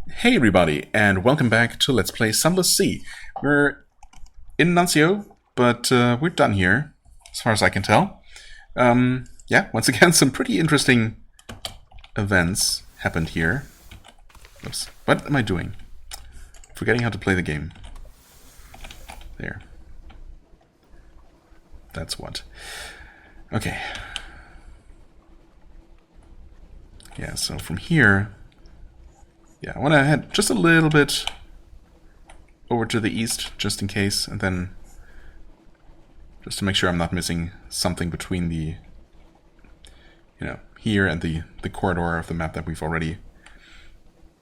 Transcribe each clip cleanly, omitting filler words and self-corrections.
Hey everybody, and welcome back to Let's Play Sunless C. We're in Nuncio, but we're done here, as far as I can tell. Yeah, once again, some pretty interesting events happened here. Oops, what am I doing? Forgetting how to play the game. There. That's what. Okay. Yeah, so from here... Yeah, I want to head just a little bit over to the east, just in case, and then just to make sure I'm not missing something between the, here and the corridor of the map that we've already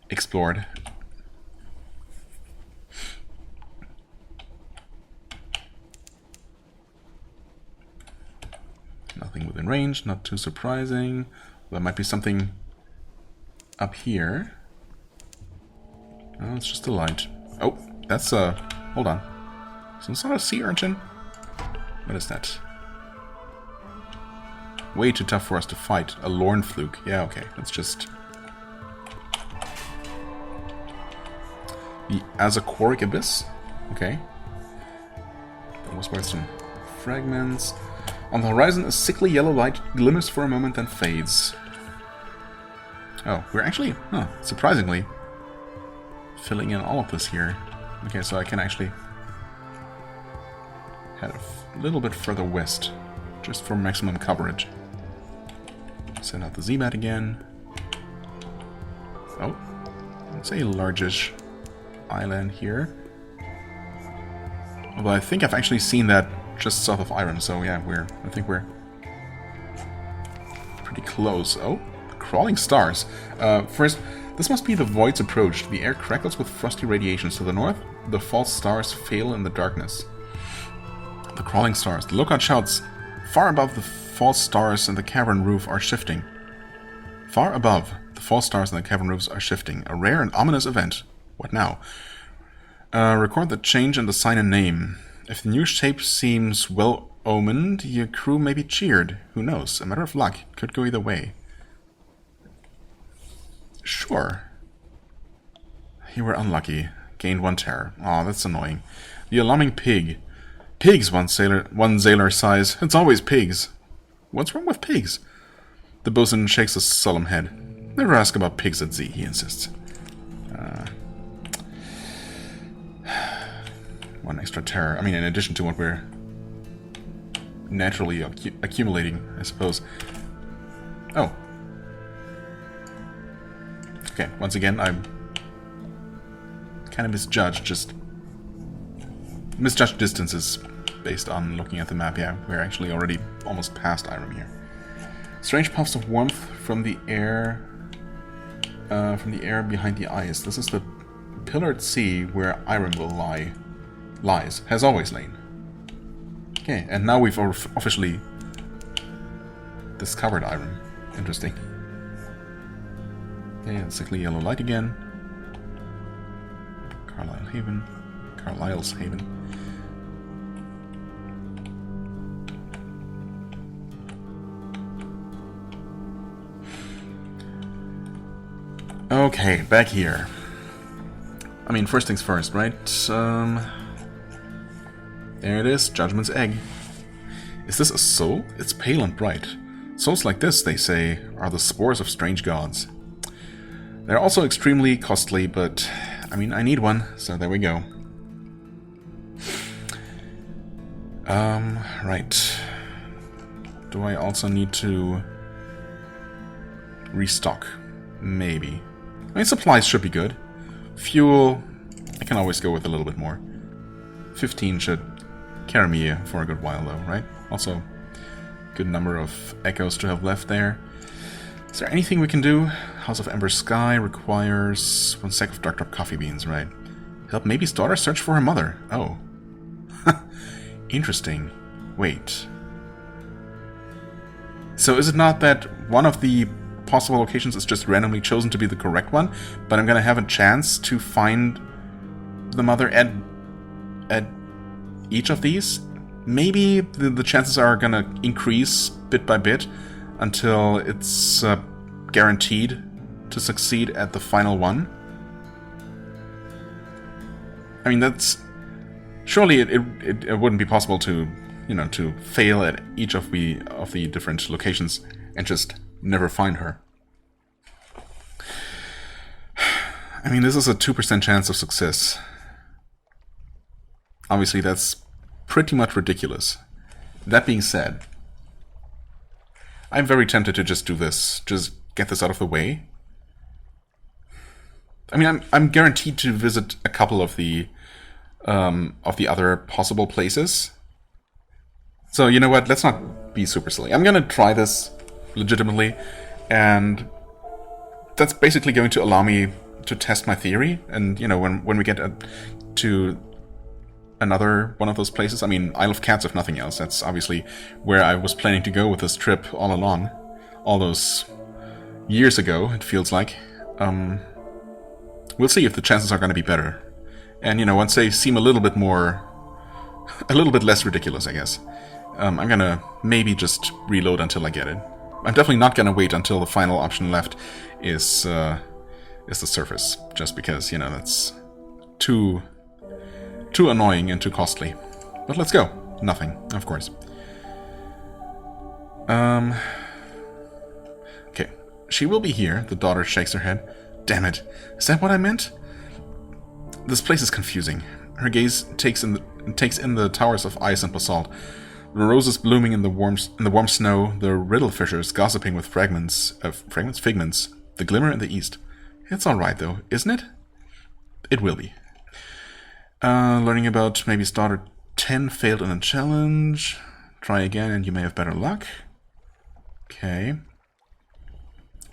explored. Nothing within range, not too surprising. There might be something up here. Oh, it's just a light. Oh, that's hold on. Some sort of sea urchin? What is that? Way too tough for us to fight. A Lorn fluke. Yeah, okay. Let's just... The Azachoric Abyss? Okay. That was worth some fragments. On the horizon, a sickly yellow light glimmers for a moment, then fades. Oh, we're actually, surprisingly, filling in all of this here. Okay, so I can actually head a little bit further west, just for maximum coverage. Send out the Z-Bat again. Oh, it's a largish island here. Although I think I've actually seen that just south of Irem, so yeah, I think we're pretty close. Oh, crawling stars. First, this must be the Void's approach. The air crackles with frosty radiations to the north. The false stars fail in the darkness. The crawling stars. The lookout shouts. Far above, the false stars and the cavern roof are shifting. Far above, the false stars and the cavern roofs are shifting. A rare and ominous event. What now? Record the change in the sign and name. If the new shape seems well-omened, your crew may be cheered. Who knows? A matter of luck. Could go either way. Sure. You were unlucky. Gained 1 terror. Aw, that's annoying. The alarming pig. Pigs, one sailor sighs. It's always pigs. What's wrong with pigs? The bosun shakes a solemn head. Never ask about pigs at sea, he insists. 1 extra terror. I mean, in addition to what we're naturally accumulating, I suppose. Oh. Okay, once again, I'm kind of misjudged distances based on looking at the map. Yeah, we're actually already almost past Irem here. Strange puffs of warmth from the air behind the ice. This is the pillared sea where Irem will lies. Has always lain. Okay, and now we've officially discovered Irem. Interesting. Okay, sickly yellow light again. Carlisle's Haven. Okay, back here. I mean, first things first, right? There it is, Judgment's Egg. Is this a soul? It's pale and bright. Souls like this, they say, are the spores of strange gods. They're also extremely costly, but, I mean, I need one, so there we go. Right. Do I also need to restock? Maybe. I mean, supplies should be good. Fuel, I can always go with a little bit more. 15 should carry me for a good while, though, right? Also, good number of echoes to have left there. Is there anything we can do? House of Ember Sky requires 1 sack of dark drop coffee beans, right? Help Maybe's daughter search for her mother. Oh. Interesting. Wait. So is it not that one of the possible locations is just randomly chosen to be the correct one, but I'm gonna have a chance to find the mother at each of these? Maybe the chances are gonna increase bit by bit until it's guaranteed to succeed at the final one. I mean, that's... Surely it wouldn't be possible to, to fail at each of the different locations and just never find her. I mean, this is a 2% chance of success. Obviously, that's pretty much ridiculous. That being said, I'm very tempted to just do this. Just get this out of the way. I mean, I'm guaranteed to visit a couple of the other possible places. So, you know what? Let's not be super silly. I'm gonna try this legitimately, and that's basically going to allow me to test my theory. And, when we get to another one of those places, I mean, Isle of Cats if nothing else, that's obviously where I was planning to go with this trip all along. All those years ago, it feels like. We'll see if the chances are going to be better. And, once they seem a little bit less ridiculous, I guess, I'm going to maybe just reload until I get it. I'm definitely not going to wait until the final option left is the surface, just because, that's too annoying and too costly. But let's go. Nothing, of course. Okay. She will be here. The daughter shakes her head. Damn it. Is that what I meant? This place is confusing. Her gaze takes in the towers of ice and basalt. The roses blooming in the warm snow, the riddle fishers gossiping with figments, the glimmer in the east. It's alright though, isn't it? It will be. Learning about maybe's daughter 10 failed in a challenge. Try again and you may have better luck. Okay.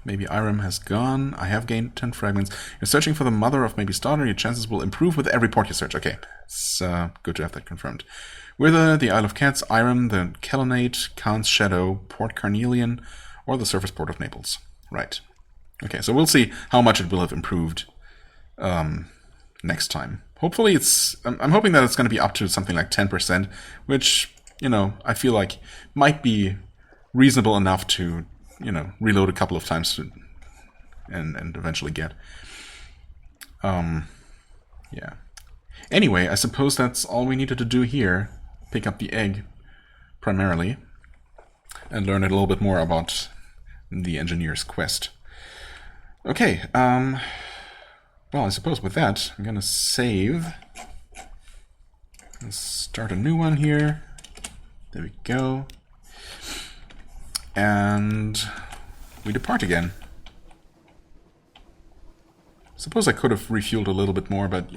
Maybe Irem has gone. I have gained 10 fragments. You're searching for the mother of maybe's daughter. Your chances will improve with every port you search. Okay, it's good to have that confirmed. Whether the Isle of Cats, Irem, the Kelonate, Khan's Shadow, Port Carnelian, or the surface port of Naples. Right. Okay, so we'll see how much it will have improved next time. Hopefully I'm hoping that it's going to be up to something like 10%, which, I feel like might be reasonable enough to, reload a couple of times and eventually get. Yeah. Anyway, I suppose that's all we needed to do here. Pick up the egg, primarily, and learn a little bit more about the engineer's quest. Okay, well, I suppose with that, I'm gonna save. Let's start a new one here. There we go. And we depart again. Suppose I could have refueled a little bit more, but,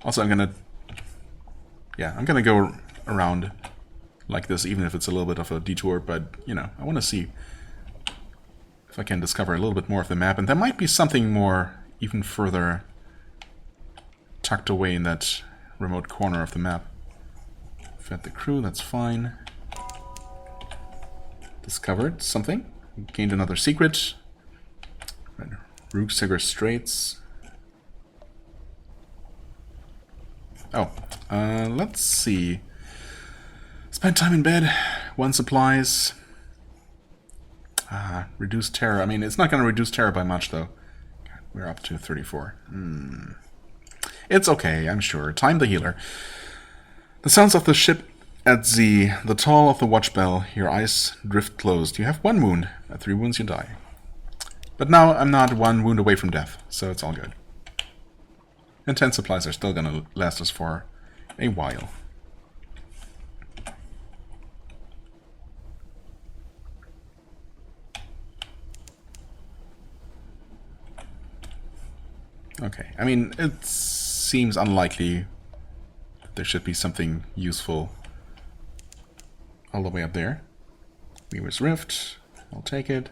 Also, I'm gonna go around like this, even if it's a little bit of a detour, but, I want to see if I can discover a little bit more of the map, and there might be something more even further tucked away in that remote corner of the map. Fed the crew, that's fine. Discovered something. Gained another secret. Rooksigger Straits. Oh, let's see. Spend time in bed. 1 supplies. Reduce terror. I mean, it's not going to reduce terror by much, though. We're up to 34. It's okay, I'm sure. Time the healer. The sounds of the ship at the toll of the watch bell. Your eyes drift closed. You have 1 wound. At 3 wounds, you die. But now I'm not 1 wound away from death, so it's all good. And 10 supplies are still going to last us for a while. Okay, I mean, it seems unlikely there should be something useful all the way up there. Weaver's Rift, I'll take it.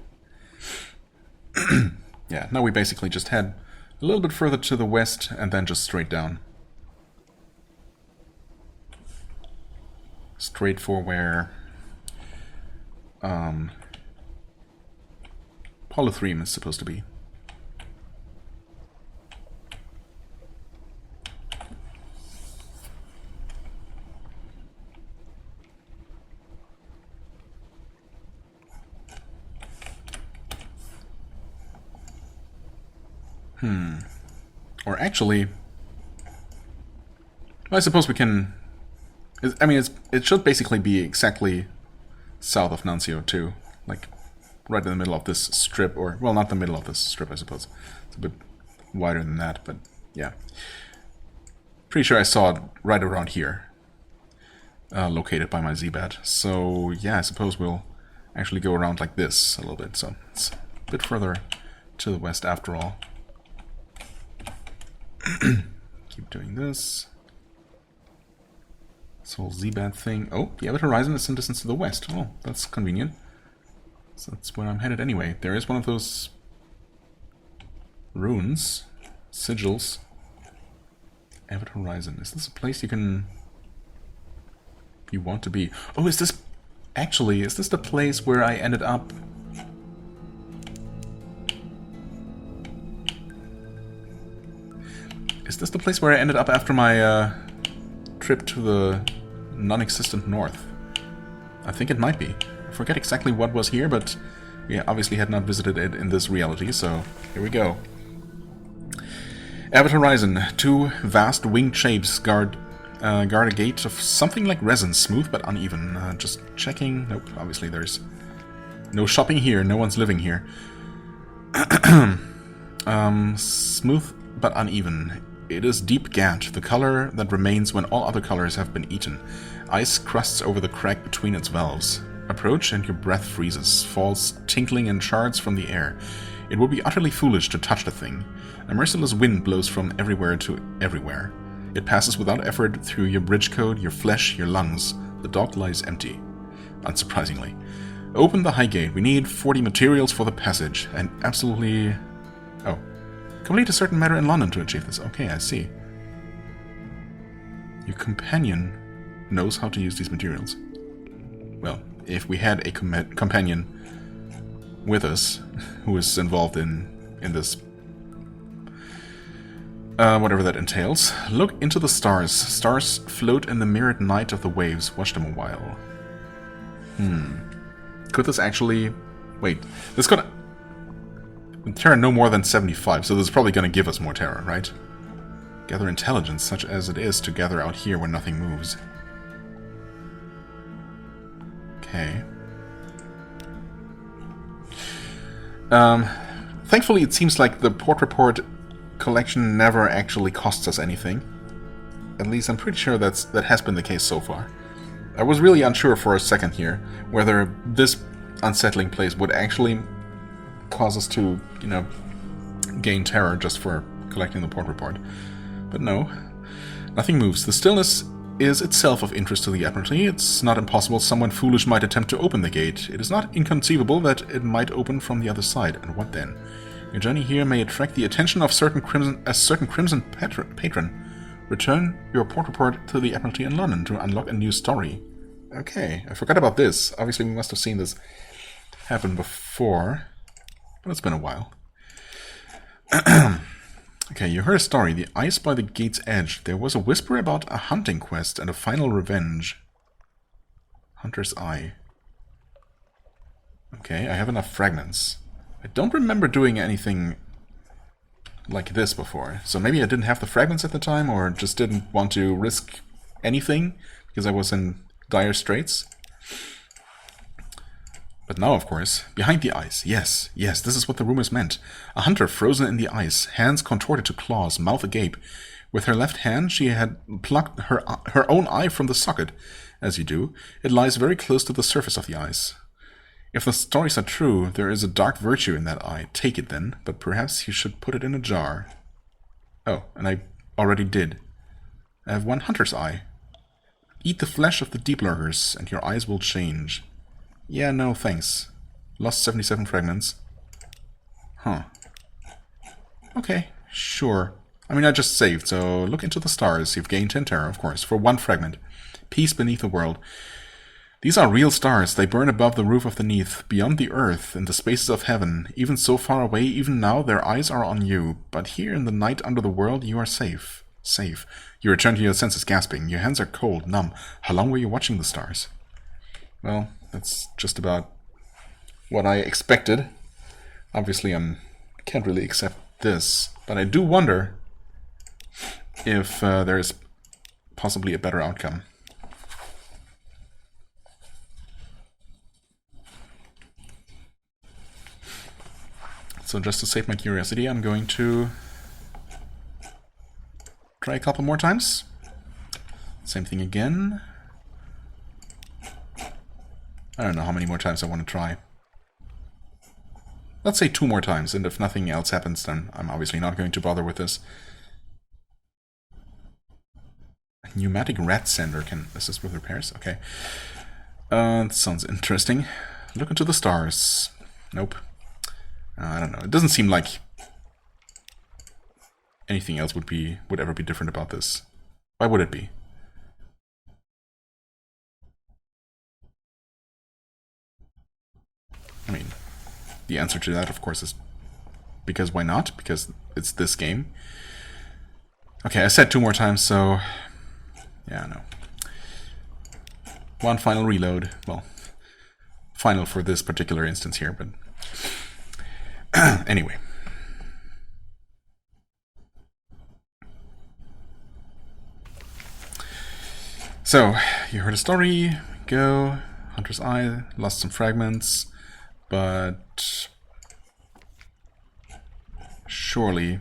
Yeah, now we basically just head a little bit further to the west and then just straight down. Straight for where Polythreme is supposed to be. Or actually, Well, I suppose we can... I mean, it should basically be exactly south of Nuncio, too. Like, right in the middle of this strip, or... Well, not the middle of this strip, I suppose. It's a bit wider than that, but yeah. Pretty sure I saw it right around here. Located by my Z-bat. So, yeah, I suppose we'll actually go around like this a little bit. So, it's a bit further to the west after all. Keep doing this. This whole Z-bat thing. Oh, the Abbott Horizon is some distance to the west. Oh, that's convenient. So that's where I'm headed anyway. There is one of those runes, sigils. Abbott Horizon. Is this a place you want to be? Oh, is this... Actually, is this the place where I ended up... Is this the place where I ended up after my trip to the non-existent north? I think it might be. I forget exactly what was here, but we obviously had not visited it in this reality, so here we go. Abbott Horizon. Two vast winged shapes guard a gate of something like resin, smooth but uneven. Just checking. Nope, obviously there's no shopping here, no one's living here. Smooth but uneven. It is deep gant, the color that remains when all other colors have been eaten. Ice crusts over the crack between its valves. Approach and your breath freezes, falls tinkling in shards from the air. It would be utterly foolish to touch the thing. A merciless wind blows from everywhere to everywhere. It passes without effort through your bridge code, your flesh, your lungs. The dock lies empty. Unsurprisingly. Open the high gate. We need 40 materials for the passage, and absolutely... Oh. Complete a certain matter in London to achieve this. Okay, I see. Your companion knows how to use these materials. Well, if we had a companion with us who is involved in this... whatever that entails. Look into the stars. Stars float in the mirrored night of the waves. Watch them a while. Could this actually... Wait, this could... Terror no more than 75, so this is probably going to give us more terror, right? Gather intelligence, such as it is to gather out here where nothing moves. Okay. Thankfully, it seems like the port report collection never actually costs us anything. At least I'm pretty sure that has been the case so far. I was really unsure for a second here whether this unsettling place would actually cause us to, you know, gain terror just for collecting the port report. But no, nothing moves. The stillness is itself of interest to the Admiralty. It's not impossible someone foolish might attempt to open the gate. It is not inconceivable that it might open from the other side. And what then? Your journey here may attract the attention of a certain crimson patron. Return your port report to the Admiralty in London to unlock a new story. Okay, I forgot about this. Obviously, we must have seen this happen before, but it's been a while. Okay, you heard a story. The ice by the gate's edge. There was a whisper about a hunting quest and a final revenge. Hunter's Eye. Okay, I have enough fragments. I don't remember doing anything like this before. So maybe I didn't have the fragments at the time, or just didn't want to risk anything because I was in dire straits. But now, of course, behind the ice. Yes, this is what the rumors meant. A hunter frozen in the ice, hands contorted to claws, mouth agape. With her left hand, she had plucked her own eye from the socket. As you do, it lies very close to the surface of the ice. If the stories are true, there is a dark virtue in that eye. Take it then, but perhaps you should put it in a jar. Oh, and I already did. I have one hunter's eye. Eat the flesh of the deep lurkers, and your eyes will change. Yeah, no, thanks. Lost 77 fragments. Huh. Okay, sure. I mean, I just saved, so look into the stars. You've gained 10 terror, of course, for one fragment. Peace beneath the world. These are real stars. They burn above the roof of the Neath, beyond the earth, in the spaces of heaven. Even so far away, even now, their eyes are on you. But here in the night under the world, you are safe. Safe. You return to your senses, gasping. Your hands are cold, numb. How long were you watching the stars? Well, that's just about what I expected. Obviously, I can't really accept this, but I do wonder if there is possibly a better outcome. So just to save my curiosity, I'm going to try a couple more times. Same thing again. I don't know how many more times I want to try. Let's say 2 more times, and if nothing else happens, then I'm obviously not going to bother with this. A pneumatic rat sender can assist with repairs? Okay. That sounds interesting. Look into the stars. Nope. I don't know. It doesn't seem like anything else would ever be different about this. Why would it be? I mean, the answer to that, of course, is because why not? Because it's this game. Okay, I said 2 more times, so yeah, no. One final reload. Well, final for this particular instance here, but anyway. So, you heard a story, go, Hunter's Eye, lost some fragments, but surely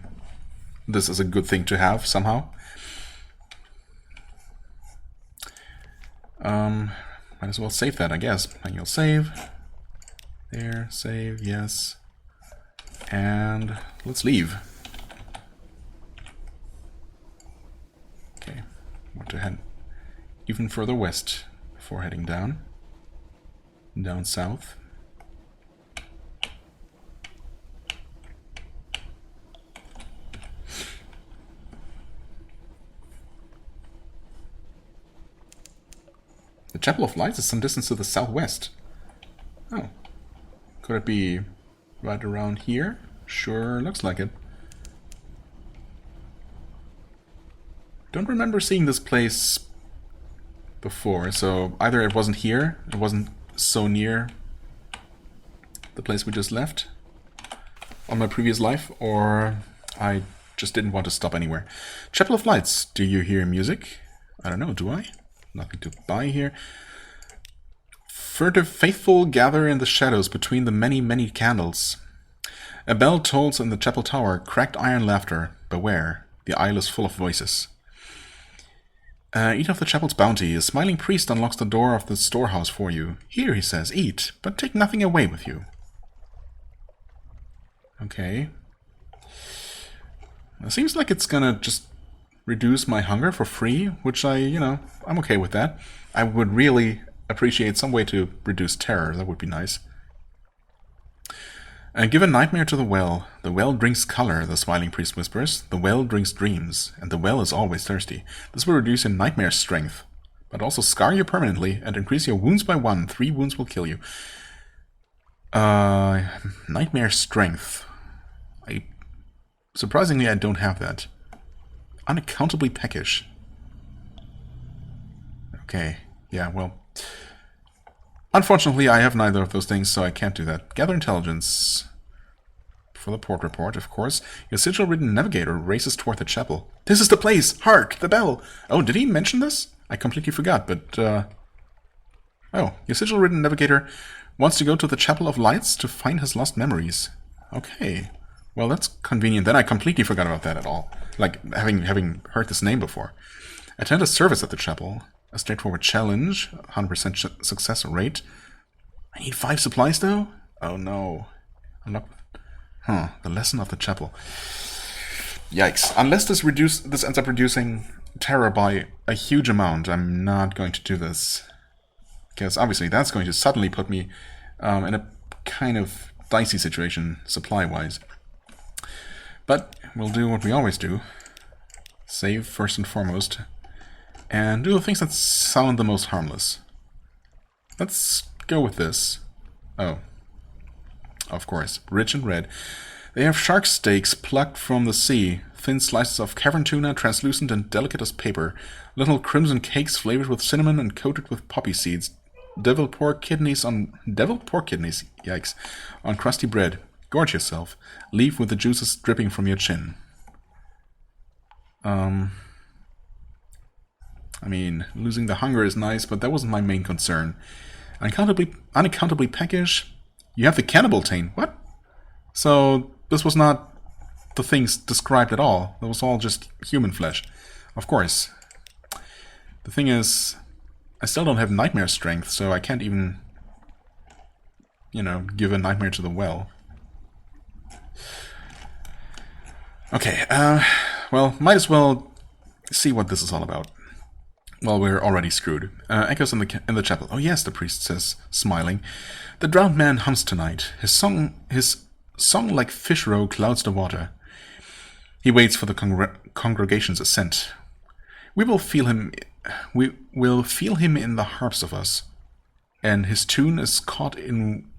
this is a good thing to have somehow. Might as well save that, I guess. Manual save. There, save, yes. And let's leave. Okay, want to head even further west before heading down. Down south. The Chapel of Lights is some distance to the southwest. Oh. Could it be right around here? Sure, looks like it. Don't remember seeing this place before, so either it wasn't here, it wasn't so near the place we just left on my previous life, or I just didn't want to stop anywhere. Chapel of Lights, do you hear music? I don't know, do I? Nothing to buy here. Furtive faithful gather in the shadows between the many, many candles. A bell tolls in the chapel tower, cracked iron laughter. Beware, the isle is full of voices. Eat of the chapel's bounty. A smiling priest unlocks the door of the storehouse for you. Here, he says, eat, but take nothing away with you. Okay. It seems like it's gonna just reduce my hunger for free, which I'm okay with that. I would really appreciate some way to reduce terror. That would be nice. Give a nightmare to the well. The well drinks color, the smiling priest whispers. The well drinks dreams, and the well is always thirsty. This will reduce your nightmare strength, but also scar you permanently and increase your wounds by 1. 3 wounds will kill you. Nightmare strength. Surprisingly, I don't have that. Unaccountably peckish. Okay, yeah, well. Unfortunately, I have neither of those things, so I can't do that. Gather intelligence. For the port report, of course. Your sigil-ridden navigator races toward the chapel. This is the place! Hark! The bell! Oh, did he mention this? I completely forgot, but, Oh, your sigil-ridden navigator wants to go to the Chapel of Lights to find his lost memories. Okay. Well, that's convenient. Then I completely forgot about that at all. Like, having heard this name before. Attend a service at the chapel. A straightforward challenge. 100% success rate. I need 5 supplies, though? Oh, no. I'm not... Huh. The lesson of the chapel. Yikes. Unless this ends up reducing terror by a huge amount, I'm not going to do this. Because obviously that's going to suddenly put me in a kind of dicey situation, supply-wise. But we'll do what we always do. Save first and foremost. And do the things that sound the most harmless. Let's go with this. Oh. Of course. Rich and red. They have shark steaks plucked from the sea. Thin slices of cavern tuna, translucent and delicate as paper. Little crimson cakes flavored with cinnamon and coated with poppy seeds. Deviled pork kidneys, yikes, on crusty bread. Gorge yourself. Leave with the juices dripping from your chin. I mean, losing the hunger is nice, but that wasn't my main concern. Unaccountably peckish? You have the cannibal taint. What? So, this was not the things described at all. That was all just human flesh. Of course. The thing is, I still don't have nightmare strength, so I can't even, you know, give a nightmare to the well. Okay, well, might as well see what this is all about. Well, we're already screwed. Echoes in the chapel. Oh yes, the priest says, smiling. The drowned man hums tonight. His song like fish row clouds the water. He waits for the congregation's assent. We will feel him in the harps of us, and his tune is caught in.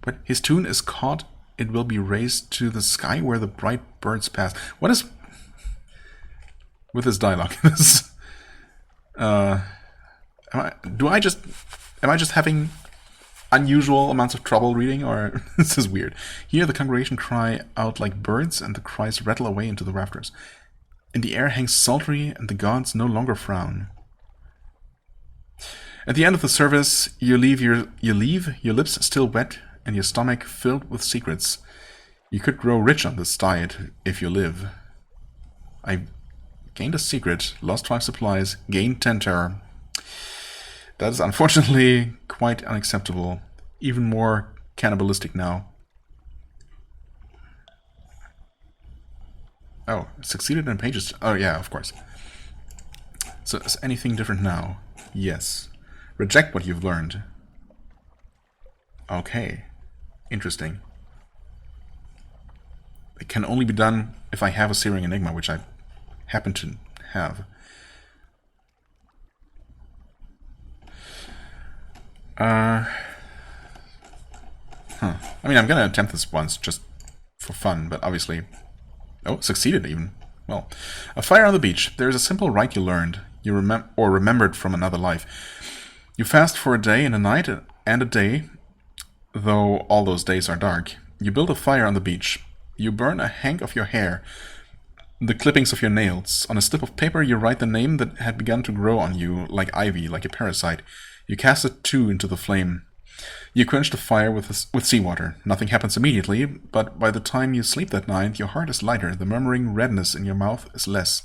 But his tune is caught. It will be raised to the sky where the bright birds pass. What is with this dialogue? Am I just having unusual amounts of trouble reading, or this is weird? Here the congregation cry out like birds, and the cries rattle away into the rafters. In the air hangs sultry, and the gods no longer frown. At the end of the service, you leave your lips still wet, and your stomach filled with secrets. You could grow rich on this diet if you live. I gained a secret, lost 5 supplies, gained 10 terror. That is unfortunately quite unacceptable. Even more cannibalistic now. Oh, succeeded in pages. Oh yeah, of course. So is anything different now? Yes. Reject what you've learned. Okay. Interesting. It can only be done if I have a Searing Enigma, which I happen to have. I mean, I'm gonna attempt this once, just for fun, but obviously... Oh, succeeded even. Well, a fire on the beach. There is a simple rite you learned, remembered from another life. You fast for a day and a night and a day, though all those days are dark. You build a fire on the beach. You burn a hank of your hair, the clippings of your nails. On a slip of paper you write the name that had begun to grow on you, like ivy, like a parasite. You cast it too into the flame. You quench the fire with seawater. Nothing happens immediately, but by the time you sleep that night, your heart is lighter, the murmuring redness in your mouth is less.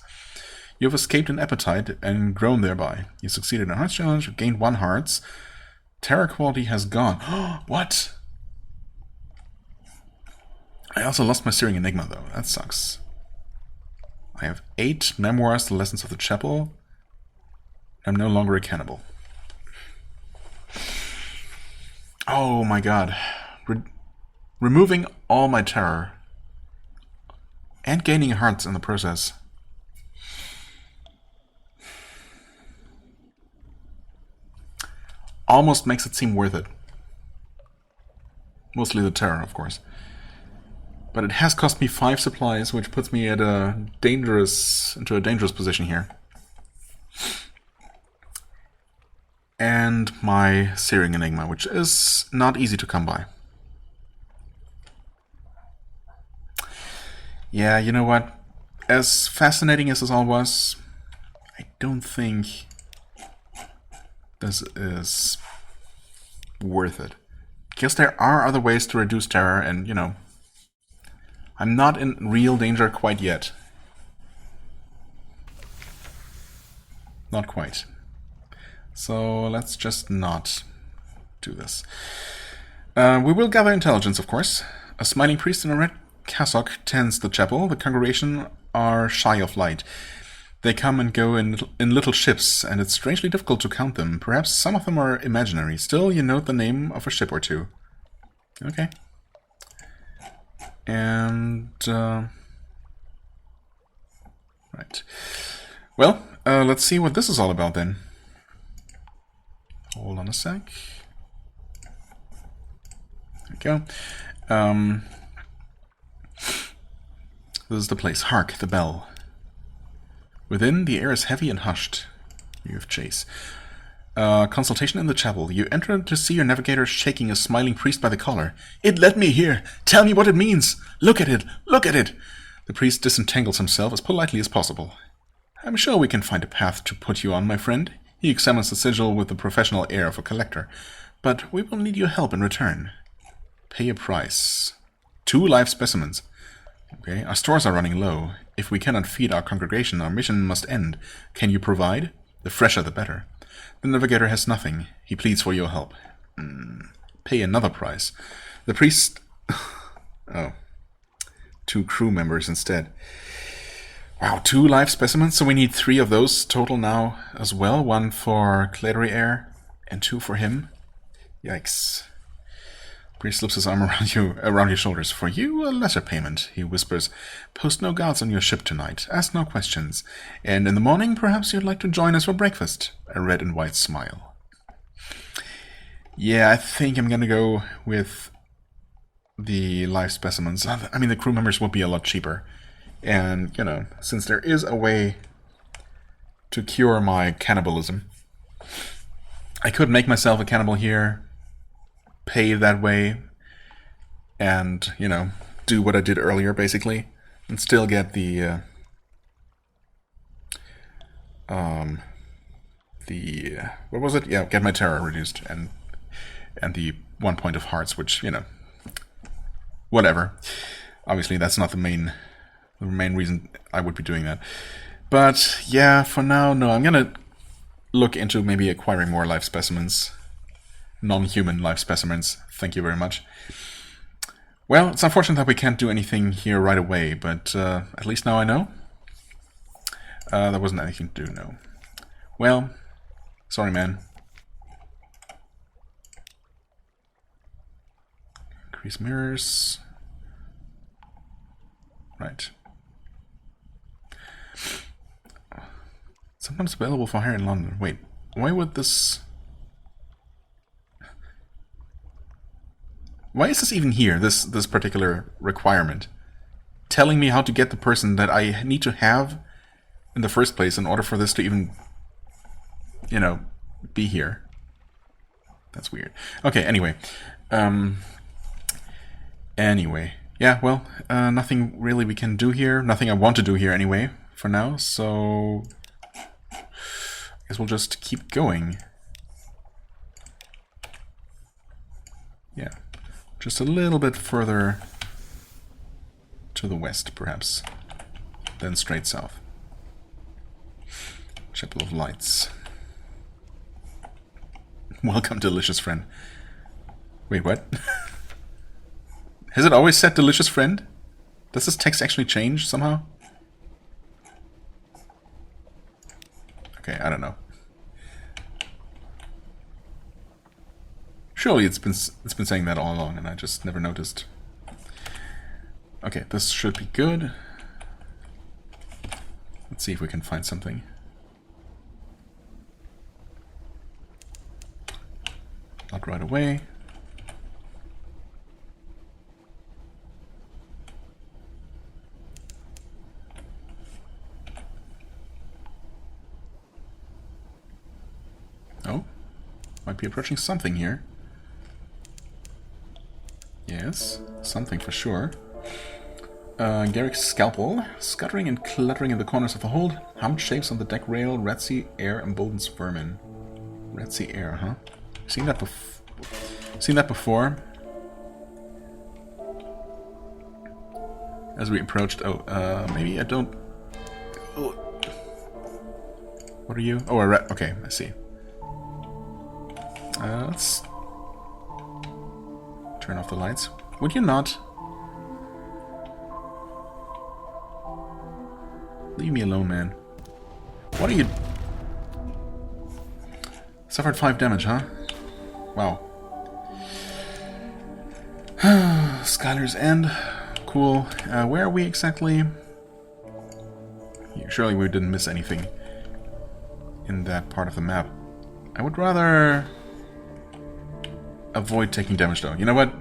You have escaped an appetite and grown thereby. You succeeded in a hearts challenge, gained 1 hearts. Terror quality has gone. What? I also lost my Searing Enigma, though. That sucks. I have 8 memoirs, the lessons of the chapel. I'm no longer a cannibal. Oh my god. Removing all my terror. And gaining hearts in the process. Almost makes it seem worth it. Mostly the terror, of course. But it has cost me 5 supplies, which puts me at into a dangerous position here. And my Searing Enigma, which is not easy to come by. Yeah, you know what? As fascinating as this all was, I don't think this is worth it. Because there are other ways to reduce terror, and, you know, I'm not in real danger quite yet. Not quite. So let's just not do this. We will gather intelligence, of course. A smiling priest in a red cassock tends the chapel. The congregation are shy of light. They come and go in little ships, and it's strangely difficult to count them. Perhaps some of them are imaginary. Still, you note the name of a ship or two. Okay. And... right. Well, let's see what this is all about then. Hold on a sec. There we go. This is the place. Hark, the bell. Within, the air is heavy and hushed. You have chase. Consultation in the chapel. You enter to see your navigator shaking a smiling priest by the collar. It led me here. Tell me what it means. Look at it. Look at it. The priest disentangles himself as politely as possible. I'm sure we can find a path to put you on, my friend. He examines the sigil with the professional air of a collector. But we will need your help in return. Pay a price. 2 live specimens. Okay, our stores are running low. If we cannot feed our congregation, our mission must end. Can you provide? The fresher the better. The navigator has nothing. He pleads for your help. Pay another price. The priest... oh. 2 crew members instead. Wow, 2 live specimens, so we need 3 of those total now as well. 1 for Cladriair and 2 for him. Yikes. Priest slips his arm around your shoulders. For you, a lesser payment, he whispers. Post no guards on your ship tonight. Ask no questions. And in the morning, perhaps you'd like to join us for breakfast. A red and white smile. Yeah, I think I'm gonna go with the live specimens. I mean, the crew members would be a lot cheaper. And, you know, since there is a way to cure my cannibalism, I could make myself a cannibal here, pay that way, and, you know, do what I did earlier, basically, and still get the what was it? Yeah, get my terror reduced, and the 1 point of hearts, which, you know, whatever. Obviously, that's not the main reason I would be doing that. But, yeah, for now, no, I'm gonna look into maybe acquiring more live specimens. Non-human live specimens. Thank you very much. Well, it's unfortunate that we can't do anything here right away, but at least now I know. There wasn't anything to do, no. Well, sorry, man. Increase mirrors. Right. Sometimes available for hire in London. Wait, why would this... Why is this even here, this particular requirement? Telling me how to get the person that I need to have in the first place in order for this to even, you know, be here. That's weird. Okay, anyway. Yeah, well, nothing really we can do here. Nothing I want to do here anyway, for now, so... I guess we'll just keep going. Yeah. Just a little bit further to the west, perhaps, then straight south. Chapel of Lights. Welcome, delicious friend. Wait, what? Has it always said delicious friend? Does this text actually change somehow? Okay, I don't know. Surely it's been saying that all along, and I just never noticed. Okay, this should be good. Let's see if we can find something. Not right away. Oh, might be approaching something here. Yes, something for sure. Garrick's scalpel, scuttering and cluttering in the corners of the hold. Humped shapes on the deck rail. Red Sea air emboldens vermin. Red Sea air, huh? Seen that before? As we approached. Oh, maybe I don't. Oh. What are you? Oh, a red. Okay, I see. Let's turn off the lights. Would you not? Leave me alone, man. What are you... Suffered 5 damage, huh? Wow. Skylar's End. Cool. Where are we exactly? Surely we didn't miss anything in that part of the map. I would rather avoid taking damage, though. You know what?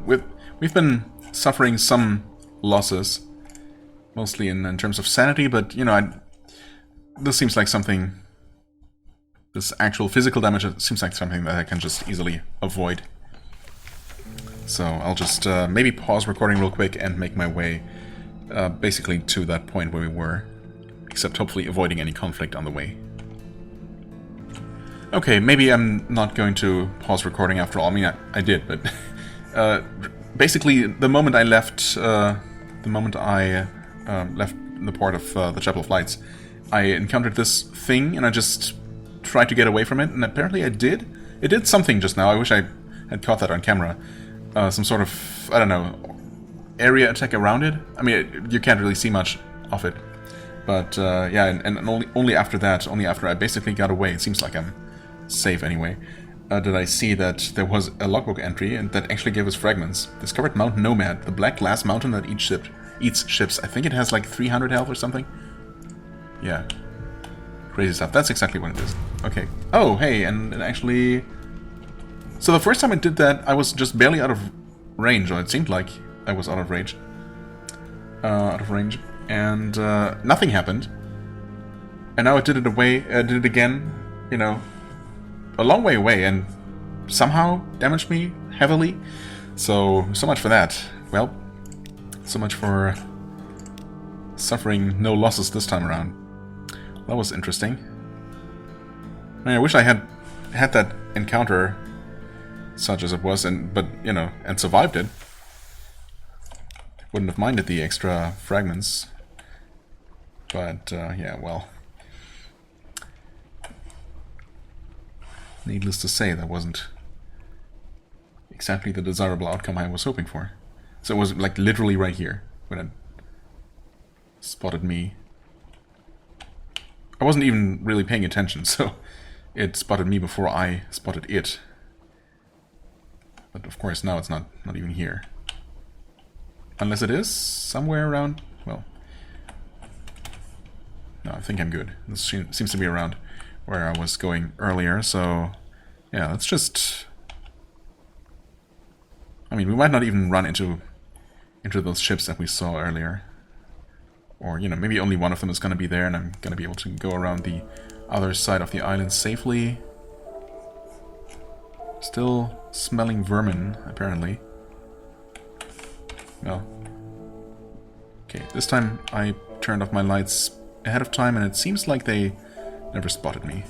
We've been suffering some losses, mostly in terms of sanity, but, you know, this seems like something... This actual physical damage seems like something that I can just easily avoid. So I'll just maybe pause recording real quick and make my way basically to that point where we were. Except hopefully avoiding any conflict on the way. Okay, maybe I'm not going to pause recording after all. I mean, I did, but... basically, the moment I left... left the port of the Chapel of Lights, I encountered this thing, and I just tried to get away from it, and apparently I did. It did something just now. I wish I had caught that on camera. Some sort of, I don't know, area attack around it. I mean, you can't really see much of it. But, yeah, and only after that, only after I basically got away, it seems like I'm safe anyway, did I see that there was a logbook entry and that actually gave us fragments. Discovered Mount Nomad, the black glass mountain that eats ships. I think it has like 300 health or something. Yeah. Crazy stuff. That's exactly what it is. Okay. Oh, hey, and actually... So the first time I did that, I was just barely out of range, or it seemed like I was out of range. And nothing happened. And now I did it again, you know, a long way away, and somehow damaged me heavily. So much for that. Well, so much for suffering no losses this time around. That was interesting. I mean, I wish I had that encounter, such as it was, but you know, and survived it. Wouldn't have minded the extra fragments. But yeah, well, needless to say, that wasn't exactly the desirable outcome I was hoping for. So it was like literally right here when it spotted me. I wasn't even really paying attention, so it spotted me before I spotted it. But of course now it's not even here. Unless it is somewhere around, well... No, I think I'm good. This seems to be around where I was going earlier, so... Yeah, let's just... I mean, we might not even run into those ships that we saw earlier. Or, you know, maybe only one of them is going to be there, and I'm going to be able to go around the other side of the island safely. Still smelling vermin, apparently. Well. Okay, this time I turned off my lights ahead of time, and it seems like they never spotted me.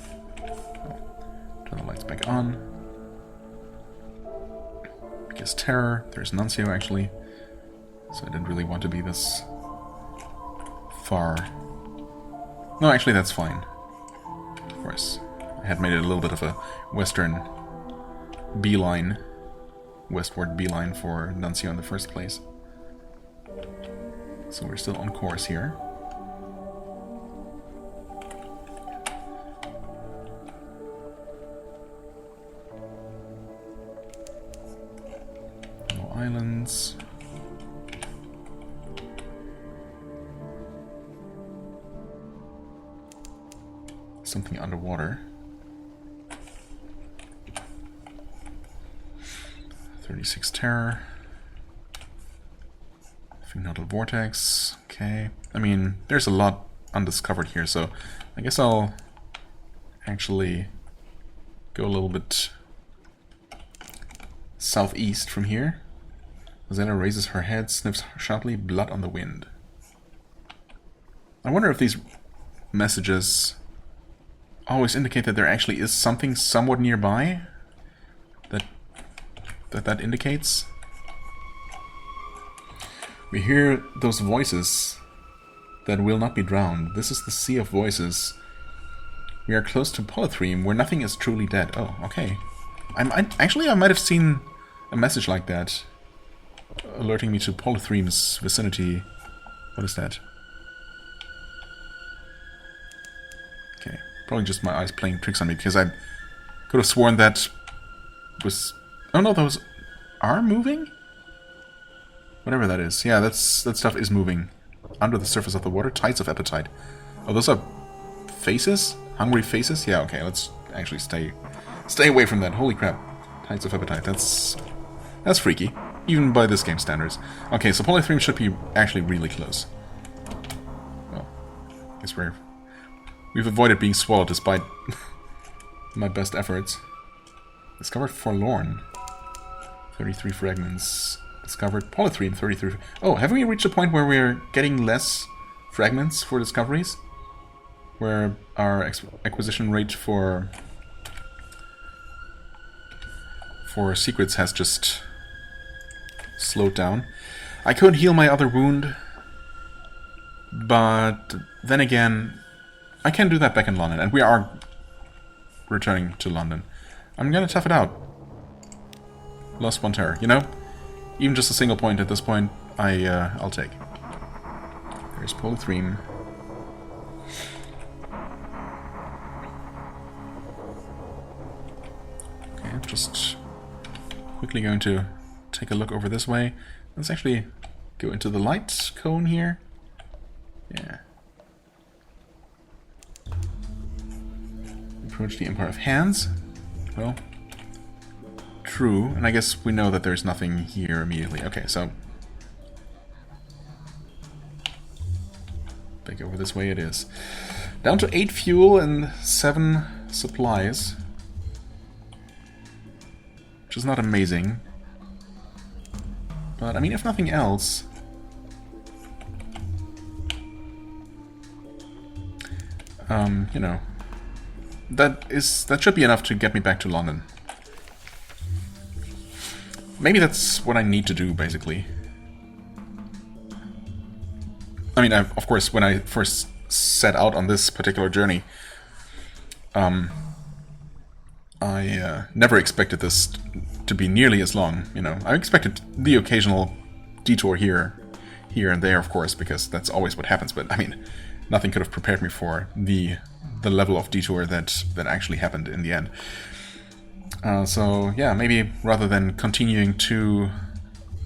Turn the lights back on. Biggest terror. There's Nuncio, actually. So I didn't really want to be this far. No, actually, that's fine. Of course. I had made it a little bit of a western beeline. Westward beeline for Nuncio in the first place. So we're still on course here. No islands. Something underwater. 36 terror. Nodal vortex. Okay. I mean, there's a lot undiscovered here, so I guess I'll actually go a little bit southeast from here. Zena raises her head, sniffs sharply, blood on the wind. I wonder if these messages always indicate that there actually is something somewhat nearby that indicates. We hear those voices that will not be drowned. This is the sea of voices. We are close to Polythreme, where nothing is truly dead. Oh, okay. I might have seen a message like that, alerting me to Polythreme's vicinity. What is that? Okay, probably just my eyes playing tricks on me, because I could have sworn that was... Oh no, those are moving? Whatever that is. Yeah, that stuff is moving. Under the surface of the water, tides of appetite. Oh, those are faces? Hungry faces? Yeah, okay, let's actually stay away from that. Holy crap. Tides of appetite. That's freaky. Even by this game standards. Okay, so Polythreme should be actually really close. Well, I guess we've avoided being swallowed despite my best efforts. Discovered Forlorn. 33 fragments. Discovered Polythreme, 33. Oh, have we reached a point where we're getting less fragments for discoveries? where our acquisition rate for secrets has just slowed down. I could heal my other wound, but then again, I can do that back in London, and we are returning to London. I'm gonna tough it out. Lost 1 terror, you know? Even just a single point at this point, I'll take. There's Polythreme. Okay, I'm just quickly going to take a look over this way. Let's actually go into the light cone here. Yeah. Approach the Empire of Hands. Well, true. And I guess we know that there's nothing here immediately. Okay, so back over this way it is. Down to 8 fuel and 7 supplies. Which is not amazing. But, I mean, if nothing else, you know, that should be enough to get me back to London. Maybe that's what I need to do, basically. I mean, of course, when I first set out on this particular journey, I never expected this to be nearly as long, you know. I expected the occasional detour here and there, of course, because that's always what happens, but, I mean, nothing could have prepared me for the level of detour that actually happened in the end. So, yeah, maybe rather than continuing to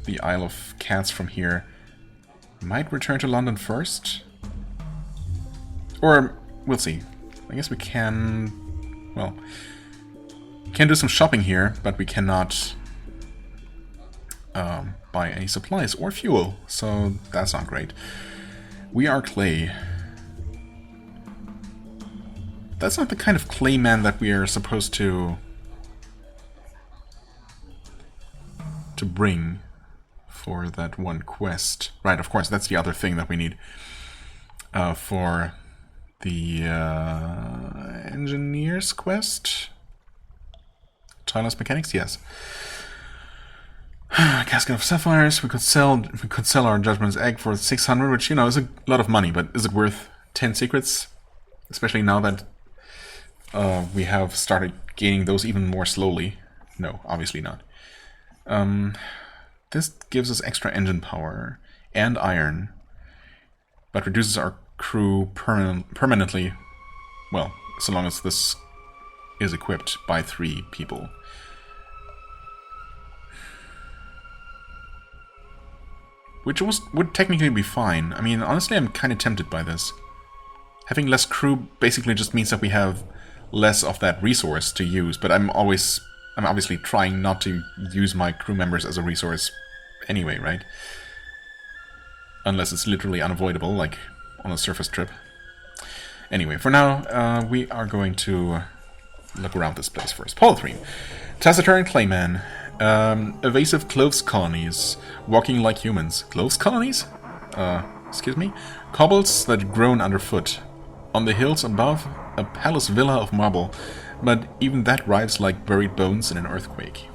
the Isle of Cats from here, I might return to London first? Or, we'll see. I guess we can, well, can do some shopping here, but we cannot buy any supplies or fuel, so that's not great. We are clay. That's not the kind of clay man that we are supposed to bring for that one quest. Right, of course, that's the other thing that we need for the engineer's quest. Tireless mechanics, yes. Casket of sapphires. We could sell our Judgment's egg for 600, which, you know, is a lot of money. But is it worth 10 secrets? Especially now that we have started gaining those even more slowly. No, obviously not. This gives us extra engine power and iron, but reduces our crew permanently. Well, so long as this is equipped by 3 people. Which would technically be fine. I mean, honestly, I'm kind of tempted by this. Having less crew basically just means that we have less of that resource to use, but I'm obviously trying not to use my crew members as a resource anyway, right? Unless it's literally unavoidable, like on a surface trip. Anyway, for now, we are going to look around this place first. Polythreme. Taciturn Clayman. Evasive cloves colonies. Walking like humans. Cloves colonies? Excuse me? Cobbles that groan underfoot. On the hills above, a palace villa of marble, but even that rives like buried bones in an earthquake.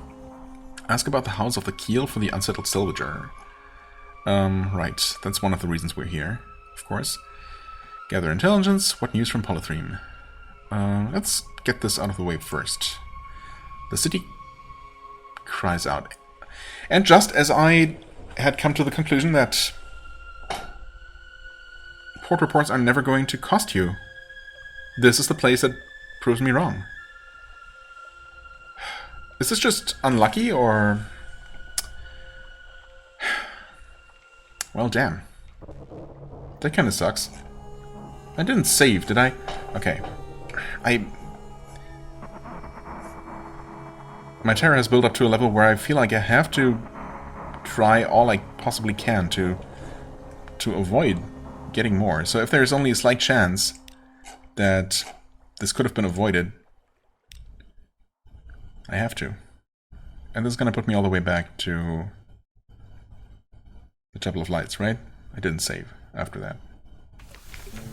Ask about the house of the keel for the unsettled salvager. Right, that's one of the reasons we're here, of course. Gather intelligence. What news from Polythreme? Let's get this out of the way first. The city cries out. And just as I had come to the conclusion that port reports are never going to cost you, this is the place that proves me wrong. Is this just unlucky, or... Well, damn. That kind of sucks. I didn't save, did I? Okay. My terror has built up to a level where I feel like I have to try all I possibly can to avoid getting more. So if there's only a slight chance that this could have been avoided, I have to. And this is going to put me all the way back to the Chapel of Lights, right? I didn't save after that.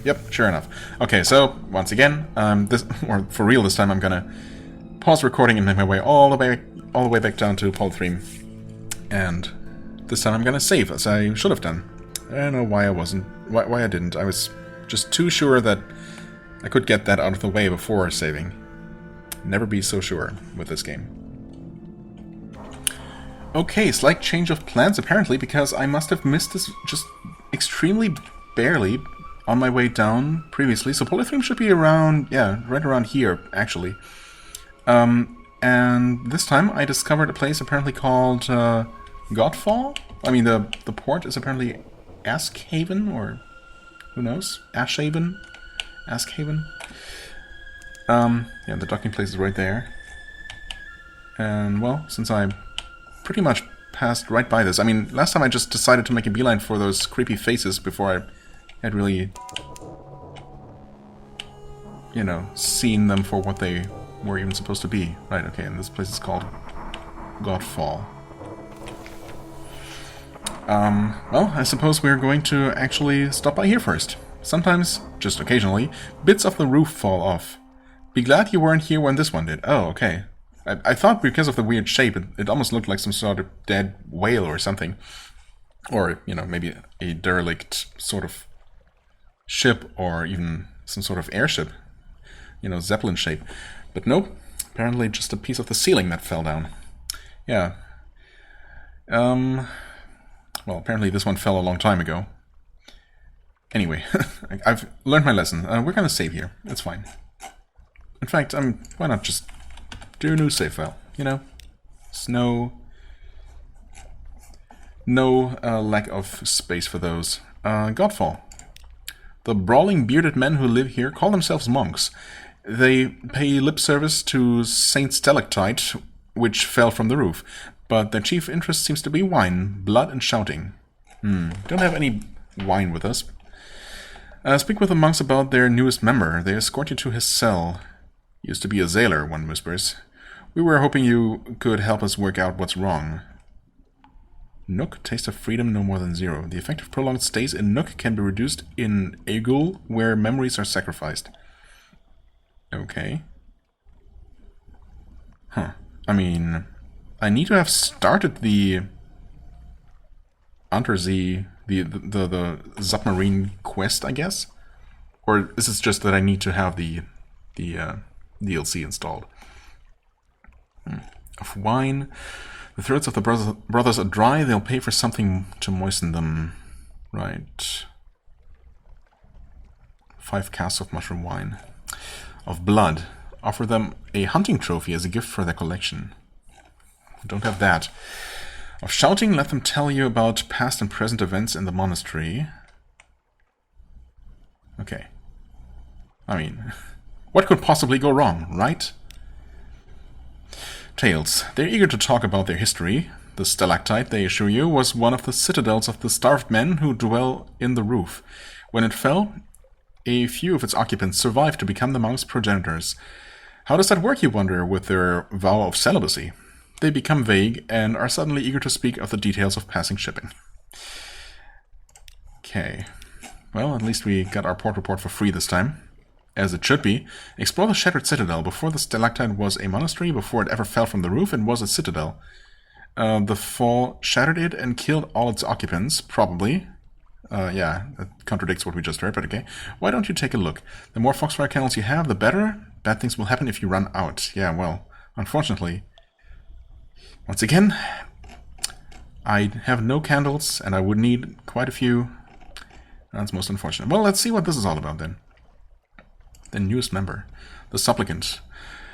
Yep, sure enough. Okay, so, once again, or for real this time, I'm gonna pause recording and make my way all the way back down to Polytheme. And this time I'm gonna save, as I should have done. I don't know why why I didn't. I was just too sure that I could get that out of the way before saving. Never be so sure with this game. Okay, slight change of plans apparently, because I must have missed this just extremely barely on my way down previously. So Polytheme should be around, yeah, right around here, actually. And this time I discovered a place apparently called Godfall? I mean, the port is apparently Askhaven, or who knows? Ashhaven? Askhaven? Yeah, the docking place is right there. And, well, since I pretty much passed right by this. I mean, last time I just decided to make a beeline for those creepy faces before I had really, you know, seen them for what they were even supposed to be. Right, okay, and this place is called Godfall. Well, I suppose we're going to actually stop by here first. Sometimes, just occasionally, bits of the roof fall off. Be glad you weren't here when this one did. Oh, okay. I thought because of the weird shape, it almost looked like some sort of dead whale or something. Or, you know, maybe a derelict sort of ship, or even some sort of airship. You know, Zeppelin shape. But nope, apparently just a piece of the ceiling that fell down. Yeah. Well, apparently this one fell a long time ago. Anyway, I've learned my lesson. We're gonna save here. It's fine. In fact, why not just do a new save file, you know? There's no lack of space for those. Godfall. The brawling bearded men who live here call themselves monks. They pay lip service to Saint Stalactite, which fell from the roof, but their chief interest seems to be wine, blood, and shouting. Don't have any wine with us. Speak with the monks about their newest member. They escort you to his cell. Used to be a sailor, one whispers. We were hoping you could help us work out what's wrong. Nook, taste of freedom no more than 0. The effect of prolonged stays in Nook can be reduced in Agul, where memories are sacrificed. Okay. Huh. I mean, I need to have started the Untersee, the submarine quest, I guess? Or is it just that I need to have the DLC installed? Of wine. The throats of the brothers are dry. They'll pay for something to moisten them. Right. 5 casks of mushroom wine. Of blood. Offer them a hunting trophy as a gift for their collection. Don't have that. Of shouting, let them tell you about past and present events in the monastery. Okay. I mean, what could possibly go wrong, right? Tales. They're eager to talk about their history. The stalactite, they assure you, was one of the citadels of the starved men who dwell in the roof. When it fell, a few of its occupants survived to become the monks' progenitors. How does that work, you wonder, with their vow of celibacy? They become vague and are suddenly eager to speak of the details of passing shipping. Okay. Well, at least we got our port report for free this time. As it should be. Explore the shattered citadel. Before the stalactite was a monastery, before it ever fell from the roof, it was a citadel. The fall shattered it and killed all its occupants, probably. Yeah, that contradicts what we just heard, but okay. Why don't you take a look? The more foxfire candles you have, the better. Bad things will happen if you run out. Yeah, well, unfortunately. Once again, I have no candles, and I would need quite a few. That's most unfortunate. Well, let's see what this is all about, then. The newest member. The supplicant.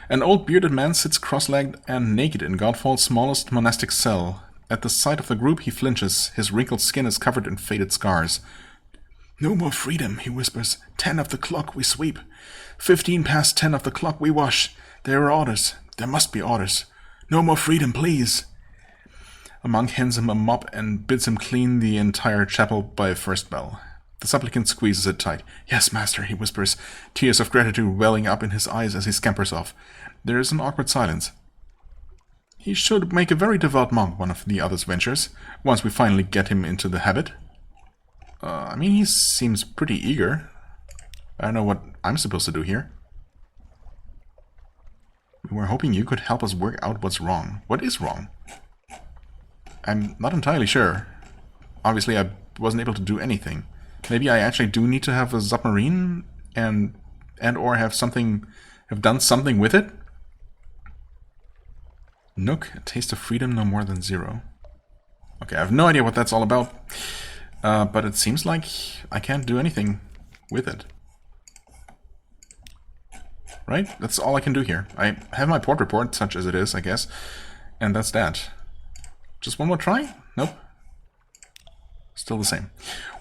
An old bearded man sits cross-legged and naked in Godfall's smallest monastic cell. At the sight of the group, he flinches. His wrinkled skin is covered in faded scars. No more freedom, he whispers. 10 of the clock, we sweep. 15 past 10 of the clock, we wash. There are orders. There must be orders. No more freedom, please. A monk hands him a mop and bids him clean the entire chapel by first bell. The supplicant squeezes it tight. Yes, master, he whispers, tears of gratitude welling up in his eyes as he scampers off. There is an awkward silence. He should make a very devout monk, one of the others ventures, once we finally get him into the habit. I mean, he seems pretty eager. I don't know what I'm supposed to do here. We were hoping you could help us work out what's wrong. What is wrong? I'm not entirely sure. Obviously, I wasn't able to do anything. Maybe I actually do need to have a submarine and or have done something with it? Nook, a taste of freedom no more than 0. Okay, I have no idea what that's all about. But it seems like I can't do anything with it. Right? That's all I can do here. I have my port report, such as it is, I guess. And that's that. Just one more try? Nope. Still the same.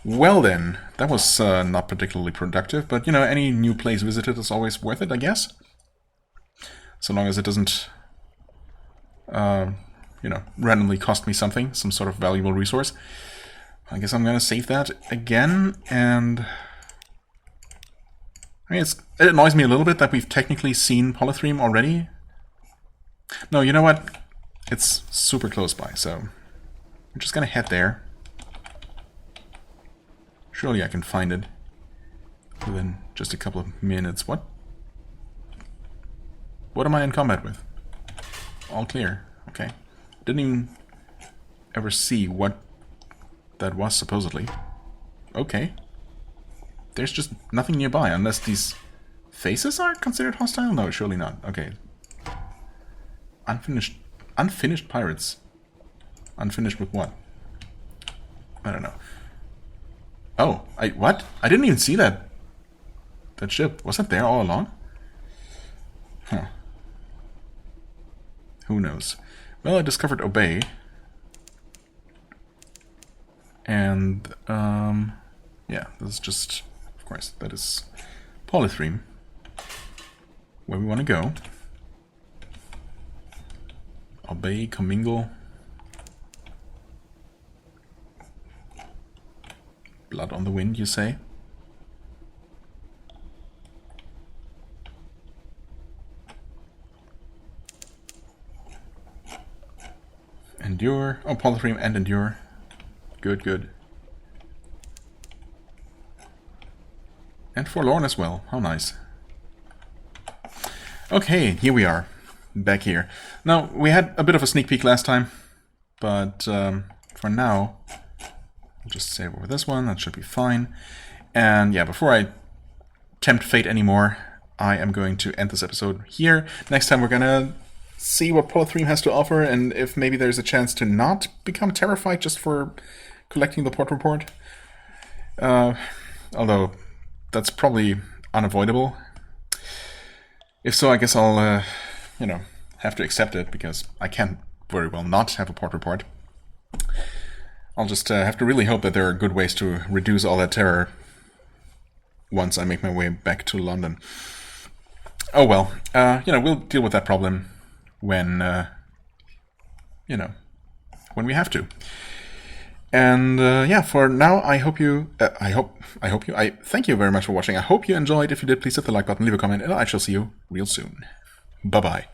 Well then, that was not particularly productive, but you know, any new place visited is always worth it, I guess. So long as it doesn't, you know, randomly cost me something, some sort of valuable resource. I guess I'm gonna save that again, and I mean, it annoys me a little bit that we've technically seen Polythreme already. No, you know what? It's super close by, so I'm just gonna head there. Surely I can find it within just a couple of minutes. What? What am I in combat with? All clear. Okay. Didn't even ever see what that was, supposedly. Okay. There's just nothing nearby, unless these faces are considered hostile? No, surely not. Okay. Unfinished pirates. Unfinished with what? I don't know. Oh, what? I didn't even see that ship. Was it there all along? Huh. Who knows? Well, I discovered Obey. And, yeah, this is just, of course, that is Polythreme. Where we want to go. Obey, commingle. Blood on the wind, you say? Endure. Oh, Polythreme and Endure. Good, good. And Forlorn as well. How nice. Okay, here we are. Back here. Now, we had a bit of a sneak peek last time, but for now, I'll just save over this one. That should be fine. And yeah, before I tempt fate anymore, I am going to end this episode here. Next time we're gonna see what Polythreme has to offer, and if maybe there's a chance to not become terrified just for collecting the port report. Although, that's probably unavoidable. If so, I guess I'll, you know, have to accept it, because I can't very well not have a port report. I'll just have to really hope that there are good ways to reduce all that terror once I make my way back to London. Oh well, you know, we'll deal with that problem when, you know, when we have to. And yeah, for now, I thank you very much for watching. I hope you enjoyed. If you did, please hit the like button, leave a comment, and I shall see you real soon. Bye-bye.